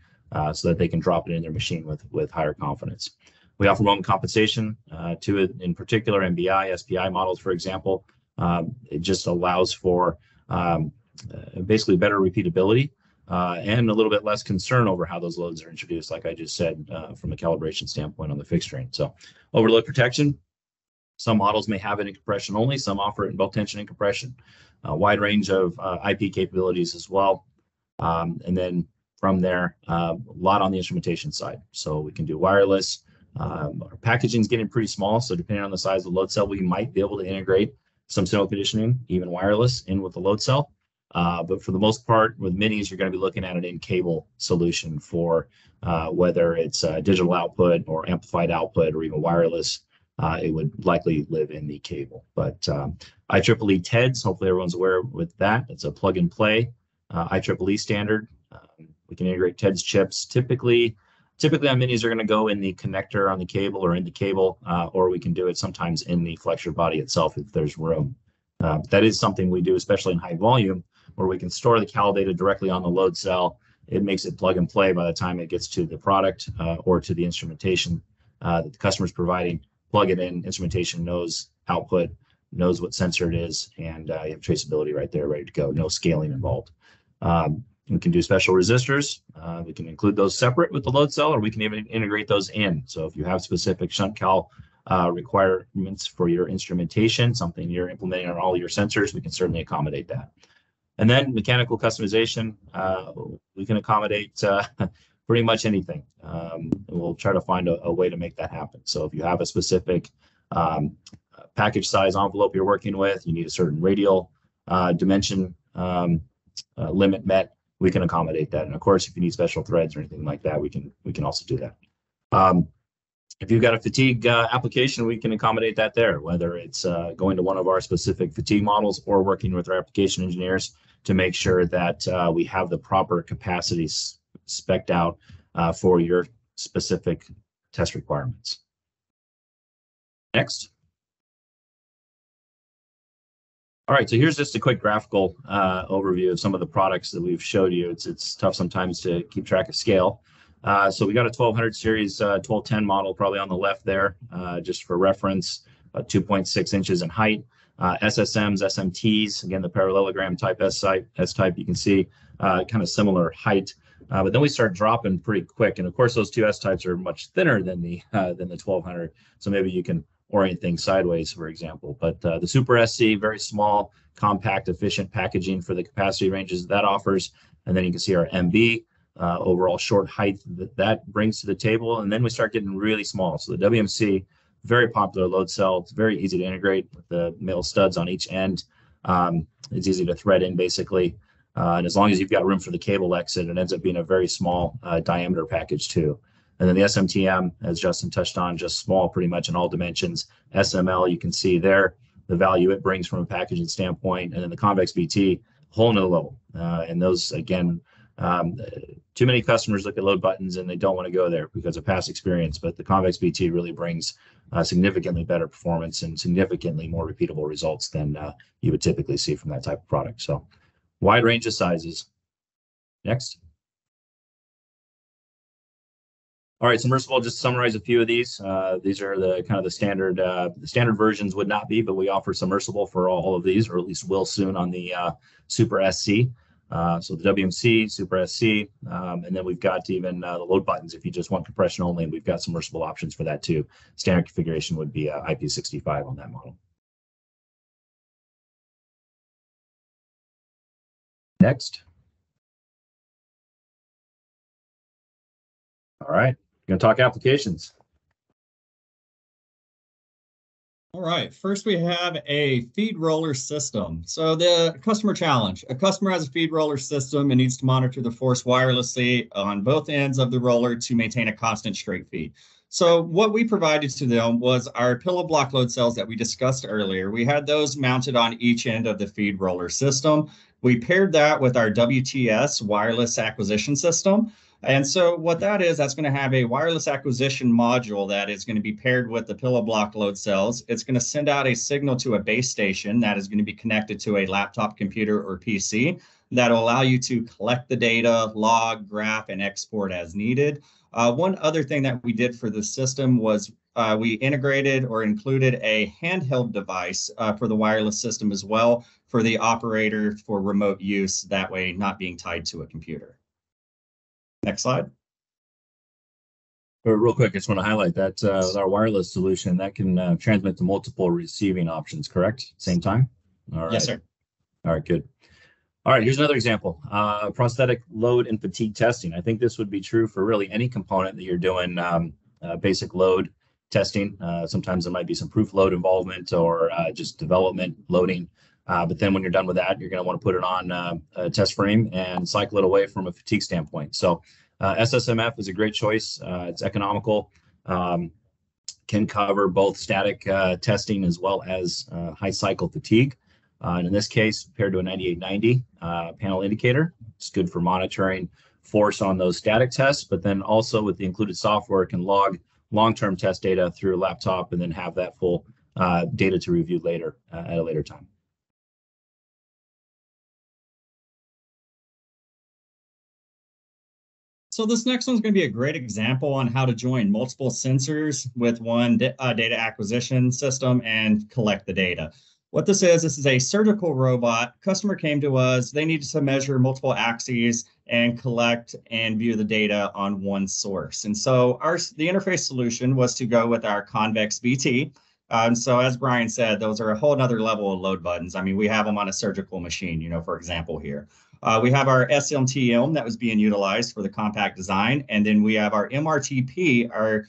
so that they can drop it in their machine with higher confidence. We offer moment compensation to it, in particular MBI, SPI models, for example. It just allows for basically better repeatability and a little bit less concern over how those loads are introduced, like I just said, from a calibration standpoint on the fixturing. So overload protection, some models may have it in compression only, some offer it in both tension and compression. A wide range of IP capabilities as well. And then from there, a lot on the instrumentation side. So we can do wireless. Our packaging is getting pretty small, so depending on the size of the load cell, we might be able to integrate some signal conditioning, even wireless, in with the load cell. But for the most part, with minis, you're going to be looking at an in-cable solution for whether it's digital output or amplified output or even wireless. It would likely live in the cable. But IEEE TEDS, hopefully everyone's aware with that. It's a plug-and-play IEEE standard. We can integrate TEDS chips. Typically on minis are going to go in the connector on the cable or in the cable, or we can do it sometimes in the flexure body itself if there's room. That is something we do, especially in high volume, where we can store the cal data directly on the load cell. It makes it plug and play by the time it gets to the product or to the instrumentation that the customer is providing. Plug it in, instrumentation knows output, knows what sensor it is, and you have traceability right there, ready to go. No scaling involved. We can do special resistors. We can include those separate with the load cell, or we can even integrate those in. So if you have specific shunt cal requirements for your instrumentation, something you're implementing on all your sensors, we can certainly accommodate that. And then mechanical customization, we can accommodate pretty much anything. We'll try to find a way to make that happen. So if you have a specific package size envelope you're working with, you need a certain radial dimension limit met, we can accommodate that. And of course, if you need special threads or anything like that, we can also do that. If you've got a fatigue application, we can accommodate that there, whether it's going to one of our specific fatigue models or working with our application engineers to make sure that we have the proper capacities spec'd out for your specific test requirements. Next. All right, so here's just a quick graphical overview of some of the products that we've showed you. It's tough sometimes to keep track of scale. So we got a 1200 series 1210 model probably on the left there, just for reference, 2.6 inches in height. SSMs, SMTs, again, the parallelogram type S-type, you can see kind of similar height. But then we start dropping pretty quick. And of course, those two S-types are much thinner than the 1200. So maybe you can orient things sideways, for example. But the SuperSC, very small, compact, efficient packaging for the capacity ranges that offers. And then you can see our MB, overall short height that brings to the table. And then we start getting really small. So the WMC, very popular load cell. It's very easy to integrate with the male studs on each end. It's easy to thread in, basically. And as long as you've got room for the cable exit, it ends up being a very small diameter package too. And then the SMTM, as Justin touched on, just small pretty much in all dimensions. SML, you can see there the value it brings from a packaging standpoint. And then the convex BT, whole nother level. And those, again, too many customers look at load buttons and they don't want to go there because of past experience. But the convex BT really brings significantly better performance and significantly more repeatable results than you would typically see from that type of product. So wide range of sizes. Next. All right, submersible, just to summarize a few of these. These are the kind of the standard versions would not be, but we offer submersible for all of these, or at least will soon on the SuperSC. So the WMC, SuperSC, and then we've got even the load buttons if you just want compression only, and we've got submersible options for that too. Standard configuration would be IP65 on that model. Next. All right, going to talk applications. All right, first we have a feed roller system. So the customer challenge, a customer has a feed roller system and needs to monitor the force wirelessly on both ends of the roller to maintain a constant straight feed. So what we provided to them was our pillow block load cells that we discussed earlier. We had those mounted on each end of the feed roller system. We paired that with our WTS wireless acquisition system. And so what that is, that's going to have a wireless acquisition module that is going to be paired with the pillow block load cells. It's going to send out a signal to a base station that is going to be connected to a laptop computer or PC that will allow you to collect the data, log, graph, and export as needed. One other thing that we did for the system was we integrated or included a handheld device for the wireless system as well for the operator for remote use, that way not being tied to a computer. Next slide. Real quick, I just want to highlight that with our wireless solution, that can transmit to multiple receiving options, correct? Same time? All right. Yes, sir. All right, good. All right, here's another example. Prosthetic load and fatigue testing. I think this would be true for really any component that you're doing basic load testing. Sometimes there might be some proof load involvement or just development loading. But then when you're done with that, you're going to want to put it on a test frame and cycle it away from a fatigue standpoint. So SSMF is a great choice. It's economical, can cover both static testing as well as high cycle fatigue. And in this case, paired to a 9890 panel indicator, it's good for monitoring force on those static tests, but then also with the included software can log long-term test data through a laptop and then have that full data to review later at a later time. So this next one's going to be a great example on how to join multiple sensors with one data acquisition system and collect the data. What this is a surgical robot. Customer came to us. They needed to measure multiple axes and collect and view the data on one source. And so the interface solution was to go with our convex BT. And so as Brian said, those are a whole nother level of load buttons. I mean, we have them on a surgical machine, for example, here. We have our SMTM that was being utilized for the compact design. And then we have our MRTP, our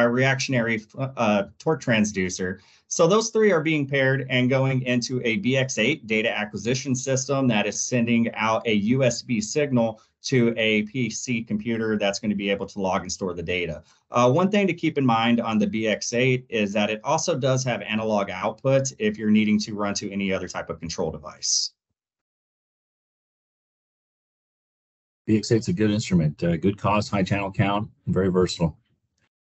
reactionary torque transducer. So those three are being paired and going into a BX8 data acquisition system that is sending out a USB signal to a PC computer that's going to be able to log and store the data. One thing to keep in mind on the BX8 is that it also does have analog output if you're needing to run to any other type of control device. BX8 is a good instrument, good cost, high channel count, very versatile.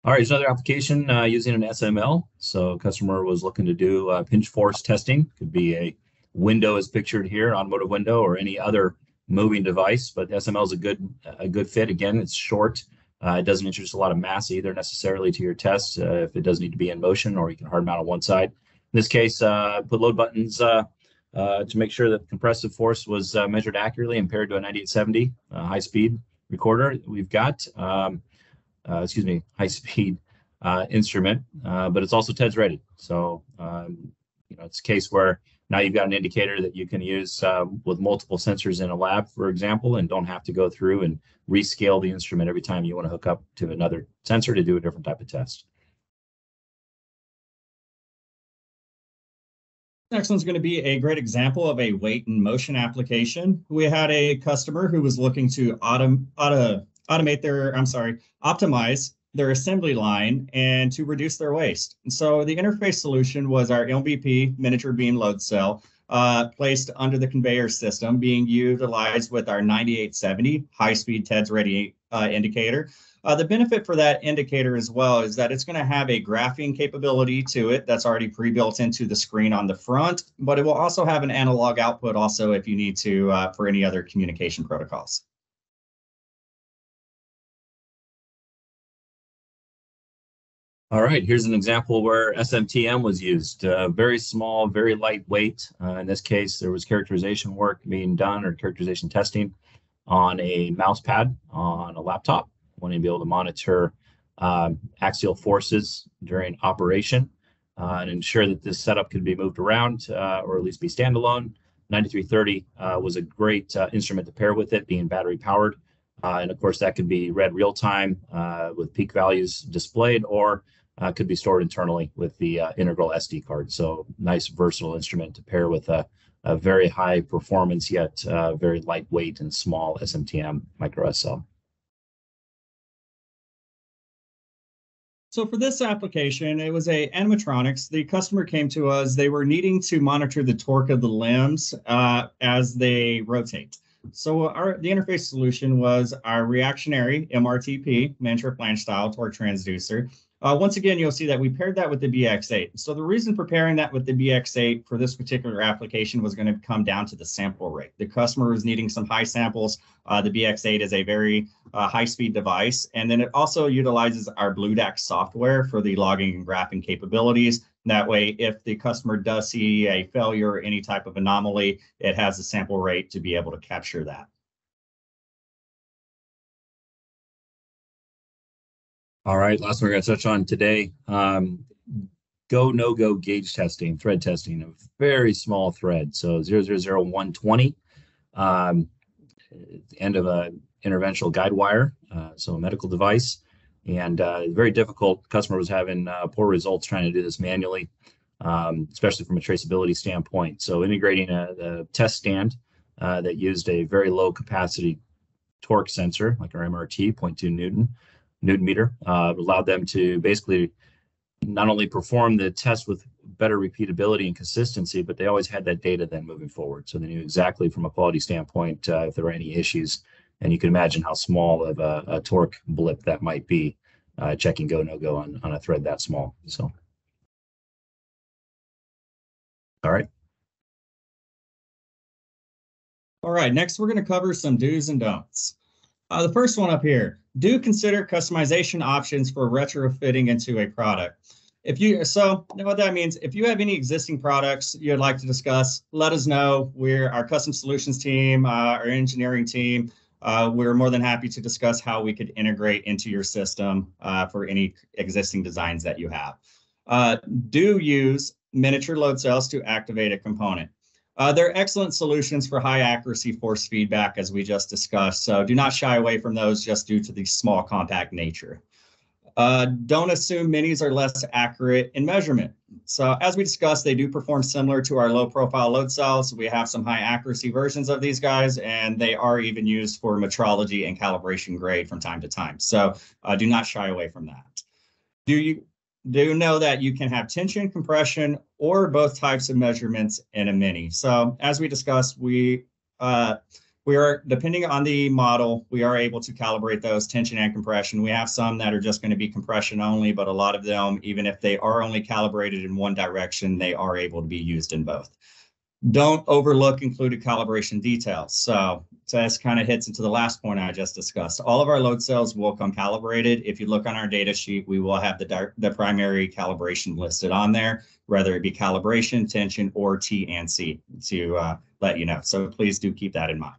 All right, here's another application using an SML. So customer was looking to do pinch force testing. Could be a window as pictured here, automotive window, or any other moving device. But SML is a good fit. Again, it's short. It doesn't introduce a lot of mass either necessarily to your test if it does need to be in motion, or you can hard mount on one side. In this case, put load buttons to make sure that compressive force was measured accurately and paired to a 9870 high-speed recorder we've got. High-speed instrument, but it's also TEDS ready. So, it's a case where now you've got an indicator that you can use with multiple sensors in a lab, for example, and don't have to go through and rescale the instrument every time you want to hook up to another sensor to do a different type of test. Next one's going to be a great example of a weight and motion application. We had a customer who was looking to optimize their assembly line and to reduce their waste. And so the interface solution was our MVP miniature beam load cell placed under the conveyor system being utilized with our 9870 high-speed TEDS ready indicator. The benefit for that indicator as well is that it's going to have a graphing capability to it that's already pre-built into the screen on the front, but it will also have an analog output also if you need to for any other communication protocols. All right, here's an example where SMTM was used. Very small, very lightweight. In this case, there was characterization work being done or characterization testing on a mouse pad on a laptop, wanting to be able to monitor axial forces during operation and ensure that this setup could be moved around or at least be standalone. 9330 was a great instrument to pair with it, being battery powered. And of course, that could be read real time with peak values displayed, or could be stored internally with the integral SD card. So nice versatile instrument to pair with a very high performance yet very lightweight and small SMTM micro SL. So for this application, it was a animatronics. The customer came to us. They were needing to monitor the torque of the limbs as they rotate. So the interface solution was our reactionary MRTP, miniature flange style torque transducer. Once again, you'll see that we paired that with the BX8. So the reason for pairing that with the BX8 for this particular application was going to come down to the sample rate. The customer was needing some high samples. The BX8 is a very high-speed device. And then it also utilizes our BlueDAC software for the logging and graphing capabilities. That way, if the customer does see a failure or any type of anomaly, it has the sample rate to be able to capture that. All right, last one we're going to touch on today, go, no-go gauge testing, thread testing, a very small thread. So 000120, the end of a interventional guide wire, so a medical device, and very difficult. Customer was having poor results trying to do this manually, especially from a traceability standpoint. So integrating a test stand that used a very low capacity torque sensor, like our MRT, 0.2 Newton meter, allowed them to basically not only perform the test with better repeatability and consistency, but they always had that data then moving forward. So they knew exactly from a quality standpoint if there were any issues. And you can imagine how small of a torque blip that might be, checking go, no go on a thread that small. So, all right. All right, next we're going to cover some do's and don'ts. The first one up here, do consider customization options for retrofitting into a product. So what that means, if you have any existing products you'd like to discuss, let us know. We're our custom solutions team, our engineering team. We're more than happy to discuss how we could integrate into your system for any existing designs that you have. Do use miniature load cells to activate a component. They're excellent solutions for high accuracy force feedback, as we just discussed. So do not shy away from those just due to the small compact nature. Don't assume minis are less accurate in measurement. So as we discussed, they do perform similar to our low profile load cells. We have some high accuracy versions of these guys, and they are even used for metrology and calibration grade from time to time. So do not shy away from that. Do know that you can have tension, compression, or both types of measurements in a mini. So as we discussed, we are, depending on the model, we are able to calibrate those tension and compression. We have some that are just going to be compression only, but a lot of them, even if they are only calibrated in one direction, they are able to be used in both. Don't overlook included calibration details. So this kind of hits into the last point I just discussed. All of our load cells will come calibrated. If you look on our data sheet, we will have the primary calibration listed on there, whether it be calibration, tension, or T and C to let you know. So please do keep that in mind.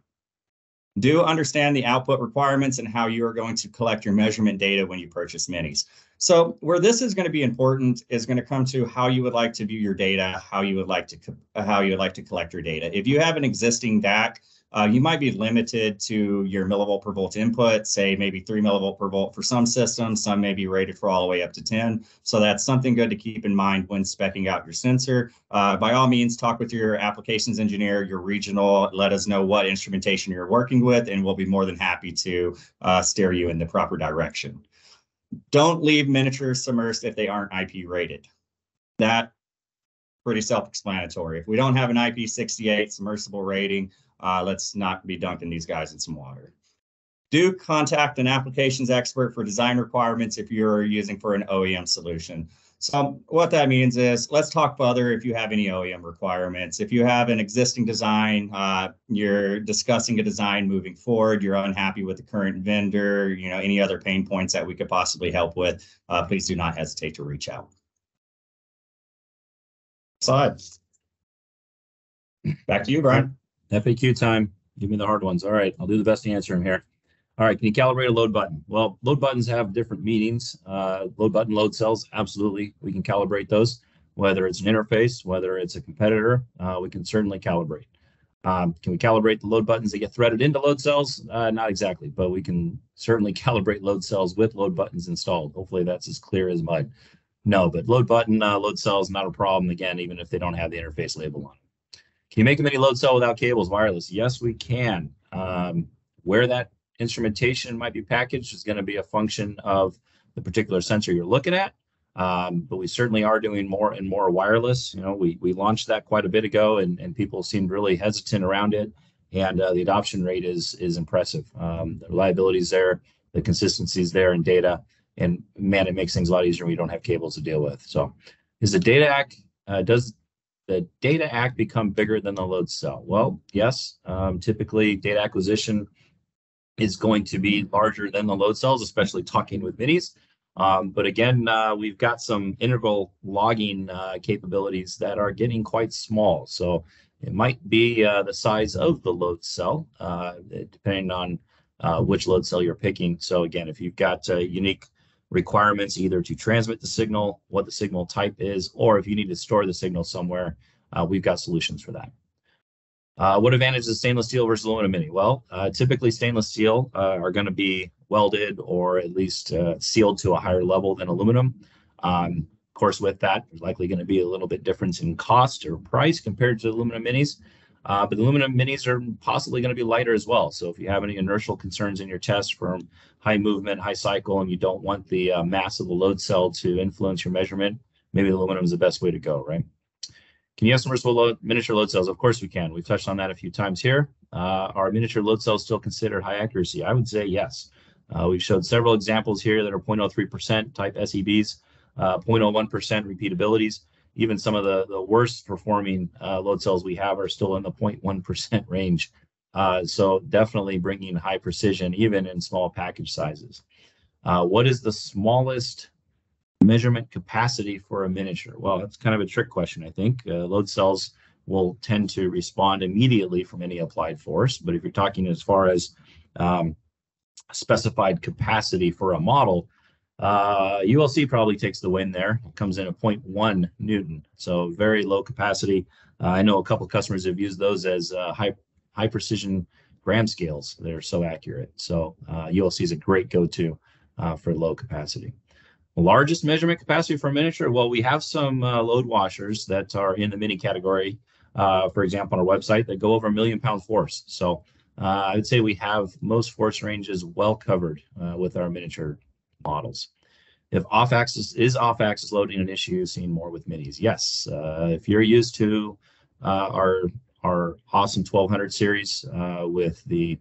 Do understand the output requirements and how you are going to collect your measurement data when you purchase minis. So where this is going to be important is going to come to how you would like to view your data, how you would like to collect your data. If you have an existing DAC, you might be limited to your millivolt per volt input, say maybe 3 millivolt per volt for some systems. Some may be rated for all the way up to 10. So that's something good to keep in mind when speccing out your sensor. By all means, talk with your applications engineer, your regional, let us know what instrumentation you're working with, and we'll be more than happy to steer you in the proper direction. Don't leave miniatures submersed if they aren't IP rated. That's pretty self-explanatory. If we don't have an IP68 submersible rating, let's not be dunking these guys in some water. Do contact an applications expert for design requirements if you're using for an OEM solution. So what that means is, let's talk further if you have any OEM requirements. If you have an existing design, you're discussing a design moving forward, you're unhappy with the current vendor, any other pain points that we could possibly help with, please do not hesitate to reach out. Slide. Back to you, Brian. FAQ time. Give me the hard ones. All right, I'll do the best to answer them here. All right, can you calibrate a load button? Well, load buttons have different meanings. Load button load cells, absolutely, we can calibrate those. Whether it's an interface, whether it's a competitor, we can certainly calibrate. Can we calibrate the load buttons that get threaded into load cells? Not exactly, but we can certainly calibrate load cells with load buttons installed. Hopefully that's as clear as mud. No, but load button, load cell is not a problem, again, even if they don't have the interface label on it. Can you make a mini load cell without cables wireless? Yes, we can. Where that instrumentation might be packaged is going to be a function of the particular sensor you're looking at. But we certainly are doing more and more wireless. You know, we launched that quite a bit ago, and people seemed really hesitant around it. And the adoption rate is impressive. The reliability is there, the consistency is there in data, and man, it makes things a lot easier when you don't have cables to deal with. So, is the data act does the data act become bigger than the load cell? Well, yes. Typically, data acquisition is going to be larger than the load cells, especially talking with minis. But again, we've got some integral logging capabilities that are getting quite small. So it might be the size of the load cell, depending on which load cell you're picking. So again, if you've got unique requirements either to transmit the signal, what the signal type is, or if you need to store the signal somewhere, we've got solutions for that. What advantage is stainless steel versus aluminum mini? Well, typically stainless steel are going to be welded or at least sealed to a higher level than aluminum. Of course, with that, there's likely going to be a little bit difference in cost or price compared to aluminum minis. But the aluminum minis are possibly going to be lighter as well. So if you have any inertial concerns in your test from high movement, high cycle, and you don't want the mass of the load cell to influence your measurement, maybe aluminum is the best way to go, right? Can you have submersible miniature load cells? Of course we can. We've touched on that a few times here. Are miniature load cells still considered high accuracy? I would say yes. We've showed several examples here that are 0.03% type SEBs, 0.01% repeatabilities. Even some of the worst performing load cells we have are still in the 0.1% range. So definitely bringing high precision even in small package sizes. What is the smallest measurement capacity for a miniature? Well, that's kind of a trick question, I think. Load cells will tend to respond immediately from any applied force, but if you're talking as far as specified capacity for a model, ULC probably takes the win there. It comes in at 0.1 Newton, so very low capacity. I know a couple of customers have used those as high precision gram scales. They're so accurate. So ULC is a great go-to for low capacity. Largest measurement capacity for a miniature? Well, we have some load washers that are in the mini category, for example, on our website that go over 1 million pound force. So I would say we have most force ranges well covered with our miniature models. If off-axis loading an issue seen more with minis? Yes. If you're used to our awesome 1200 series with the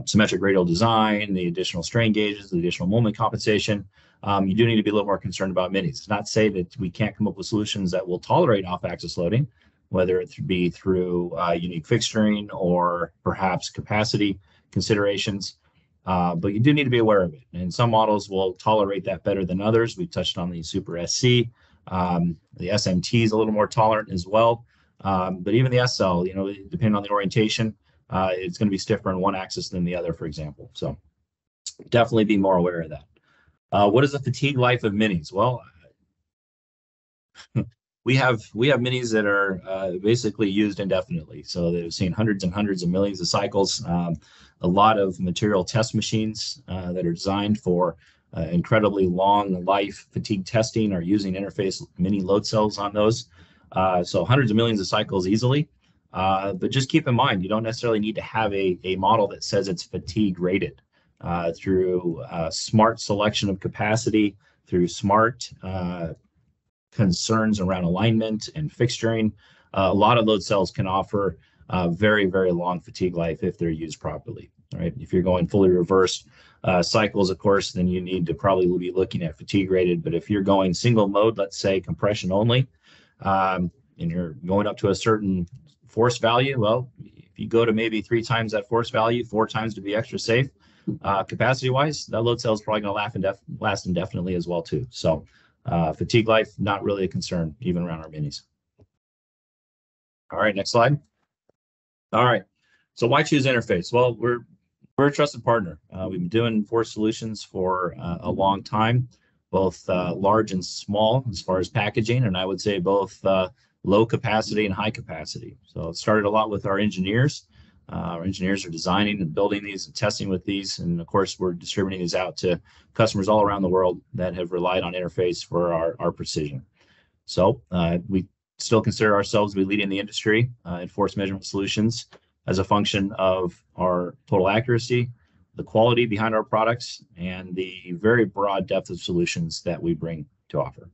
symmetric radial design, the additional strain gauges, the additional moment compensation, you do need to be a little more concerned about minis. It's not to say that we can't come up with solutions that will tolerate off-axis loading, whether it be through unique fixturing or perhaps capacity considerations, but you do need to be aware of it. And some models will tolerate that better than others. We touched on the SuperSC. The SMT is a little more tolerant as well. But even the SL, you know, depending on the orientation, it's going to be stiffer on one axis than the other, for example. So definitely be more aware of that. What is the fatigue life of minis? Well, we have minis that are basically used indefinitely. So they've seen hundreds and hundreds of millions of cycles. A lot of material test machines that are designed for incredibly long life fatigue testing are using interface mini load cells on those. So hundreds of millions of cycles easily. But just keep in mind, you don't necessarily need to have a model that says it's fatigue rated. Through smart selection of capacity, through smart concerns around alignment and fixturing, a lot of load cells can offer very, very long fatigue life if they're used properly. Right? If you're going fully reverse cycles, of course, then you need to probably be looking at fatigue rated. But if you're going single mode, let's say compression only, and you're going up to a certain force value, well, if you go to maybe 3 times that force value, 4 times to be extra safe, capacity-wise, that load cell is probably going to last indefinitely as well too. So fatigue life, not really a concern even around our minis. All right, next slide. All right, so why choose interface? Well, we're a trusted partner. We've been doing force solutions for a long time, both large and small as far as packaging, and I would say both low capacity and high capacity. So it started a lot with our engineers Our engineers are designing and building these and testing with these. And of course, we're distributing these out to customers all around the world that have relied on Interface for our precision. So we still consider ourselves to be leading the industry in force measurement solutions as a function of our total accuracy, the quality behind our products, and the very broad depth of solutions that we bring to offer.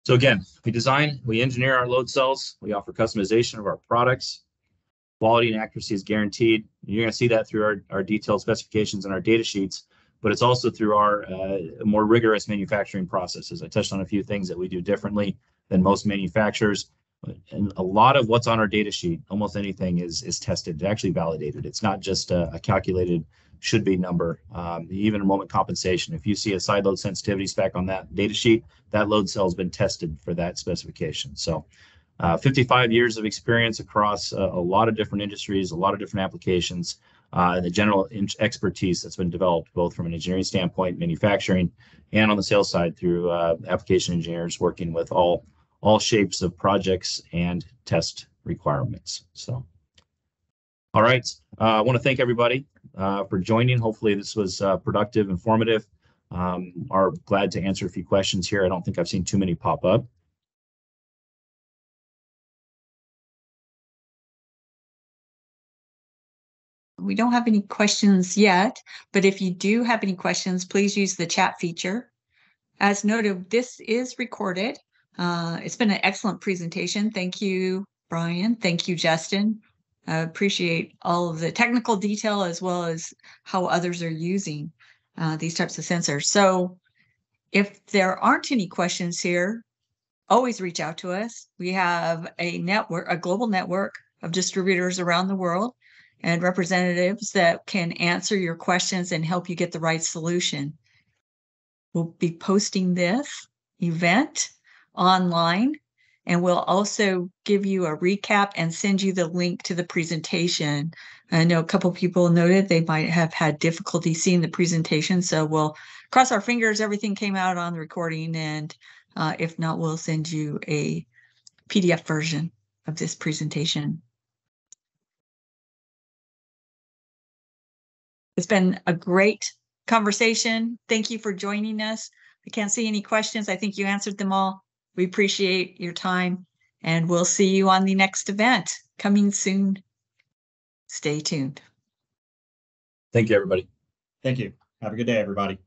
So again, we design, we engineer our load cells, we offer customization of our products. Quality and accuracy is guaranteed. You're going to see that through our detailed specifications and our data sheets, but it's also through our more rigorous manufacturing processes. I touched on a few things that we do differently than most manufacturers. And a lot of what's on our data sheet, almost anything is tested, actually validated. It's not just a calculated should be number. Even a moment compensation. If you see a side load sensitivity spec on that data sheet, that load cell has been tested for that specification. So 55 years of experience across a lot of different industries, a lot of different applications, and the general expertise that's been developed both from an engineering standpoint, manufacturing, and on the sales side through application engineers working with all shapes of projects and test requirements. So, all right. I want to thank everybody for joining. Hopefully this was productive, informative. Are glad to answer a few questions here. I don't think I've seen too many pop up. We don't have any questions yet, but if you do have any questions, please use the chat feature. As noted, this is recorded. It's been an excellent presentation. Thank you, Brian. Thank you, Justin. I appreciate all of the technical detail as well as how others are using these types of sensors. So if there aren't any questions here, always reach out to us. We have a network, a global network of distributors around the world and representatives that can answer your questions and help you get the right solution. We'll be posting this event online, and we'll also give you a recap and send you the link to the presentation. I know a couple people noted they might have had difficulty seeing the presentation, so we'll cross our fingers everything came out on the recording, and if not, we'll send you a PDF version of this presentation. It's been a great conversation. Thank you for joining us. I can't see any questions. I think you answered them all. We appreciate your time, and we'll see you on the next event coming soon. Stay tuned. Thank you, everybody. Thank you. Have a good day, everybody.